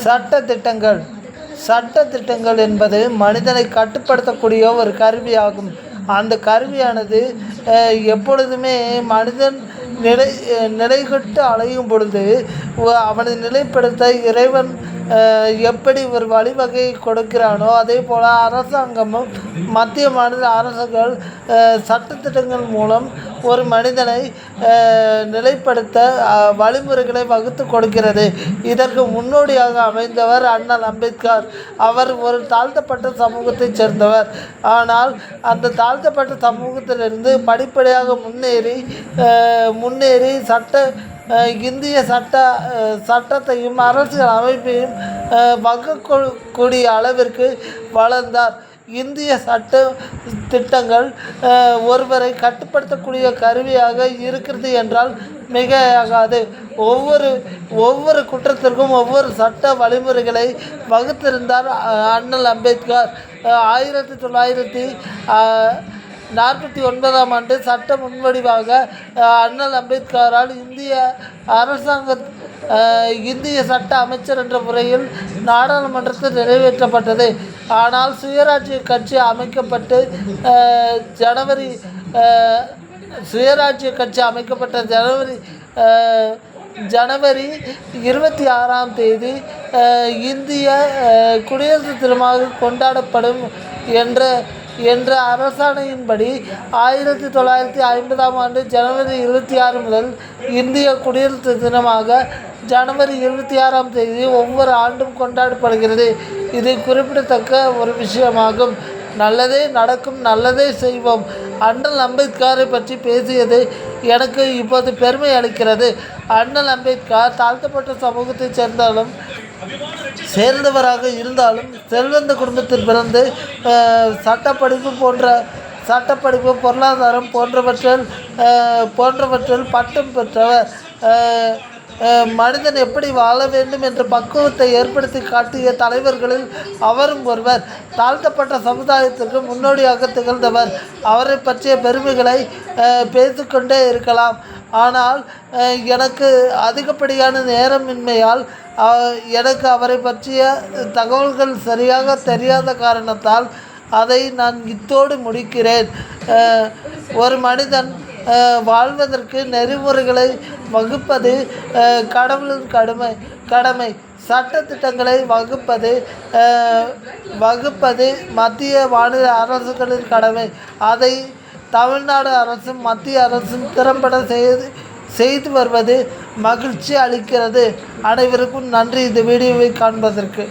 சட்டத்திட்டங்கள் சட்டத்திட்டங்கள் என்பது மனிதனை கட்டுப்படுத்தக்கூடிய ஒரு கருவியாகும். அந்த கருவியானது எப்பொழுதுமே மனிதன் நிலைகெட்டு அலையும் பொழுது அவனை நிலைப்படுத்த இறைவன் எப்படி ஒரு வழிவகையை கொடுக்கிறானோ, அதே போல் அரசாங்கமும் மத்திய மாநில அரசுகள் சட்டத்திட்டங்கள் மூலம் ஒரு மனிதனை நிலைப்படுத்த வழிமுறைகளை வகுத்து கொடுக்கிறது. இதற்கு முன்னோடியாக அமைந்தவர் அண்ணல் அம்பேத்கர். அவர் ஒரு தாழ்த்தப்பட்ட சமூகத்தைச் சேர்ந்தவர். ஆனால் அந்த தாழ்த்தப்பட்ட சமூகத்திலிருந்து படிப்படியாக முன்னேறி இந்திய சட்டத்தையும் அரசியல் அமைப்பையும் வகுக்கக்கூடிய அளவிற்கு வளர்ந்தார். இந்திய சட்ட திட்டங்கள் ஒருவரை கட்டுப்படுத்தக்கூடிய கருவியாக இருக்கிறது என்றால் மிகையாகாது. ஒவ்வொரு குற்றத்திற்கும் ஒவ்வொரு சட்ட வழிமுறைகளை வகுத்திருந்தார் அண்ணல் அம்பேத்கர். 1949ஆம் ஆண்டு சட்ட முன்வடிவாக அண்ணல் அம்பேத்கரால் இந்திய சட்ட அமைச்சர் என்ற முறையில் நாடாளுமன்றத்தில் நிறைவேற்றப்பட்டது. ஆனால் சுயராஜ்ய கட்சி அமைக்கப்பட்ட ஜனவரி 26ஆம் தேதி இந்திய குடியரசு தினமாக கொண்டாடப்படும் என்ற அரசாணையின்படி 1950ஆம் ஆண்டு ஜனவரி 26 முதல் இந்திய குடியரசு தினமாக ஜனவரி 26ஆம் தேதி ஒவ்வொரு ஆண்டும் கொண்டாடப்படுகிறது. இது குறிப்பிடத்தக்க ஒரு விஷயமாகும். நல்லதே நடக்கும், நல்லதே செய்வோம். அண்ணல் அம்பேத்கரை பற்றி பேசியது எனக்கு இப்போது பெருமை அளிக்கிறது. அண்ணல் அம்பேத்கர் தாழ்த்தப்பட்ட சமூகத்தைச் சேர்ந்தவராக இருந்தாலும் செல்வந்த குடும்பத்தில் பிறந்து சட்டப்படிப்பு பொருளாதாரம் போன்றவற்றில் பட்டம் பெற்றவர். மனிதன் எப்படி வாழ வேண்டும் என்ற பக்குவத்தை ஏற்படுத்தி காட்டிய தலைவர்களில் அவரும் ஒருவர். தாழ்த்தப்பட்ட சமுதாயத்திற்கு முன்னோடியாக திகழ்ந்தவர். அவரை பற்றிய பெருமைகளை பேசிக்கொண்டே இருக்கலாம். ஆனால் எனக்கு அதிகப்படியான நேரமின்மையால் எனக்கு அவரை பற்றிய தகவல்கள் சரியாக தெரியாத காரணத்தால் அதை நான் இத்தோடு முடிக்கிறேன். ஒரு மனிதன் வாழ்வதற்கு நெறிமுறைகளை வகுப்பது கடவுளின் கடமை. சட்டத்திட்டங்களை வகுப்பது மத்திய மாநில அரசுகளின் கடமை. அதை தமிழ்நாடு அரசும் மத்திய அரசும் திறம்பட செய்து வருவது மகிழ்ச்சி அளிக்கிறது. அனைவருக்கும் நன்றி இந்த வீடியோவை காண்பதற்கு.